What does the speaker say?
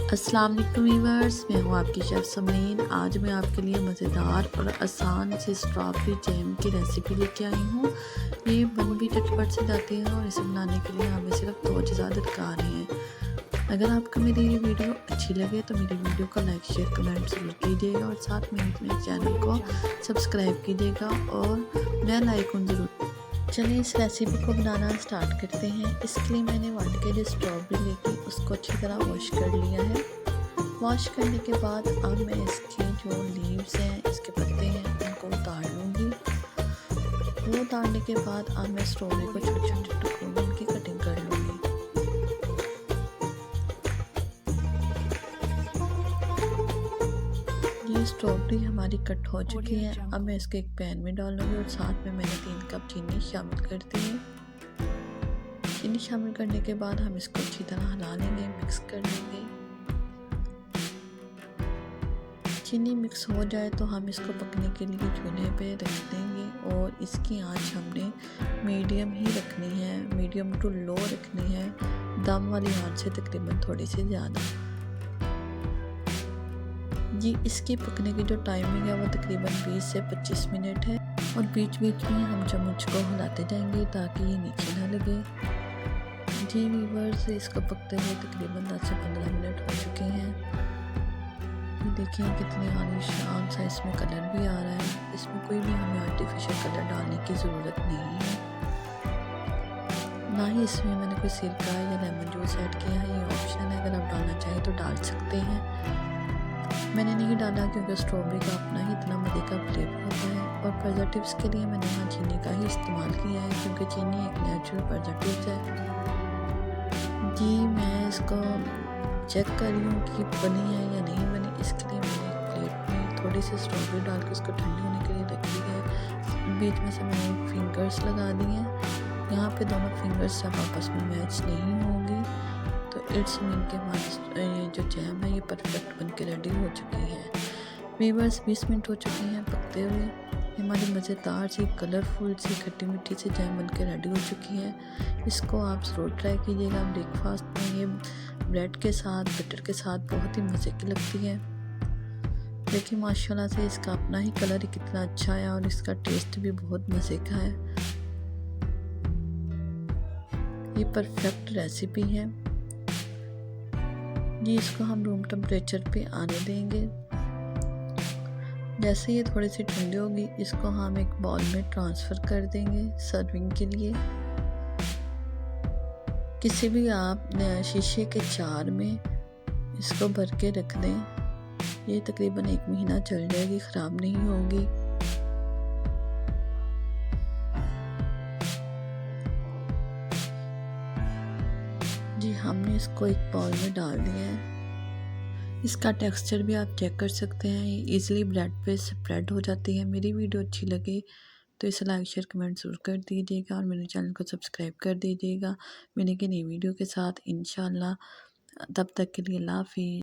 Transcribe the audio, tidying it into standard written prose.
अस्सलाम वालेकुम वीवर्स, मैं हूँ आपकी शेफ़ समरीन। आज मैं आपके लिए मज़ेदार और आसान से स्ट्रॉबेरी जैम की रेसिपी लेके आई हूँ। ये बन भी झटपट से जाती है और इसे बनाने के लिए हमें सिर्फ 2 अज़्ज़ा दरकार हैं। अगर आपको मेरी ये वीडियो अच्छी लगे तो मेरी वीडियो को लाइक शेयर कमेंट ज़रूर कीजिएगा और साथ में मेरे चैनल को सब्सक्राइब कीजिएगा और बेल आइकन ज़रूर। चलिए इस रेसिपी को बनाना स्टार्ट करते हैं। इसके लिए मैंने 1 केजी स्ट्रॉबेरी लेके उसको अच्छी तरह वॉश कर लिया है। वॉश करने के बाद अब मैं इसके जो लीव्स हैं, इसके पत्ते हैं, उनको उतार लूँगी। वो उतारने के बाद अब मैं स्ट्रॉबेरी को छोटे-छोटे टुकड़ों में इनकी कटिंग कर लूँगी। ये स्ट्रॉबेरी हमारी कट हो चुकी है। अब मैं इसके एक पैन में डालूँगी और साथ में मैंने 3 कप चीनी शामिल कर दी है। चीनी शामिल करने के बाद हम इसको अच्छी तरह हिला लेंगे, मिक्स कर लेंगे। चीनी मिक्स हो जाए तो हम इसको पकने के लिए चूल्हे पे रख देंगे और इसकी आंच हमने मीडियम ही रखनी है, मीडियम टू लो रखनी है, दम वाली आंच से तकरीबन थोड़ी सी ज़्यादा। जी, इसके पकने की जो टाइमिंग है वो तकरीबन 20 से 25 मिनट है और बीच बीच में हम चम्मच को हिलाते जाएंगे ताकि ये नीचे ना लगे। जी वीवर्स, इसको पकते हुए तकरीबन 10 से 15 मिनट हो चुके हैं। देखिए कितनी आलीशान सा इसमें कलर भी आ रहा है। इसमें कोई भी हमें आर्टिफिशियल कलर डालने की ज़रूरत नहीं है, ना ही इसमें मैंने कोई सिरका या लेमन जूस ऐड किया है। ये ऑप्शन है, अगर आप डालना चाहें तो डाल सकते हैं। मैंने नहीं डाला क्योंकि स्ट्रॉबेरी का अपना ही इतना मज़े का फ्लेवर होता है और प्रिजर्वेटिव्स के लिए मैंने यहाँ चीनी का ही इस्तेमाल किया है क्योंकि चीनी एक नेचुरल प्रिजर्वेटिव है। जी, मैं इसको चेक कर रही हूँ कि बनी है या नहीं बनी। इसके लिए मैंने एक प्लेट में थोड़ी सी स्ट्रॉबेरी डाल के उसको ठंडी होने के लिए रखी है। बीच में से मैंने फिंगर्स लगा दी हैं। यहाँ पे दोनों फिंगर्स जब आपस में मैच नहीं होंगी तो इट्स मीन के बाद ये जो जैम है ये परफेक्ट बन के रेडी हो चुकी है। वीवर्स, 20 मिनट हो चुके हैं पकते हुए। हमारी मज़ेदार सी कलरफुल सी खट्टी मीठी सी जैम बन के रेडी हो चुकी है। इसको आप ज़रूर ट्राई कीजिएगा ब्रेकफास्ट में। ये ब्रेड के साथ, बटर के साथ बहुत ही मज़े की लगती है। देखिए माशाल्लाह से इसका अपना ही कलर ही कितना अच्छा है और इसका टेस्ट भी बहुत मज़े का है। ये परफेक्ट रेसिपी है। ये इसको हम रूम टेम्परेचर पे आने देंगे। जैसे ये थोड़ी सी ठंडी होगी इसको हम एक बाउल में ट्रांसफ़र कर देंगे सर्विंग के लिए। किसी भी आप शीशे के जार में इसको भर के रख दें। ये तकरीबन 1 महीना चल जाएगी, ख़राब नहीं होगी। जी, हमने इसको एक बाउल में डाल दिया है। इसका टेक्सचर भी आप चेक कर सकते हैं, ये ईज़िली ब्रेड पे स्प्रेड हो जाती है। मेरी वीडियो अच्छी लगे तो इसे लाइक शेयर कमेंट ज़रूर कर दीजिएगा और मेरे चैनल को सब्सक्राइब कर दीजिएगा। मिलेंगे नई वीडियो के साथ इंशाल्लाह। तब तक के लिए अल्लाह हाफ़िज़।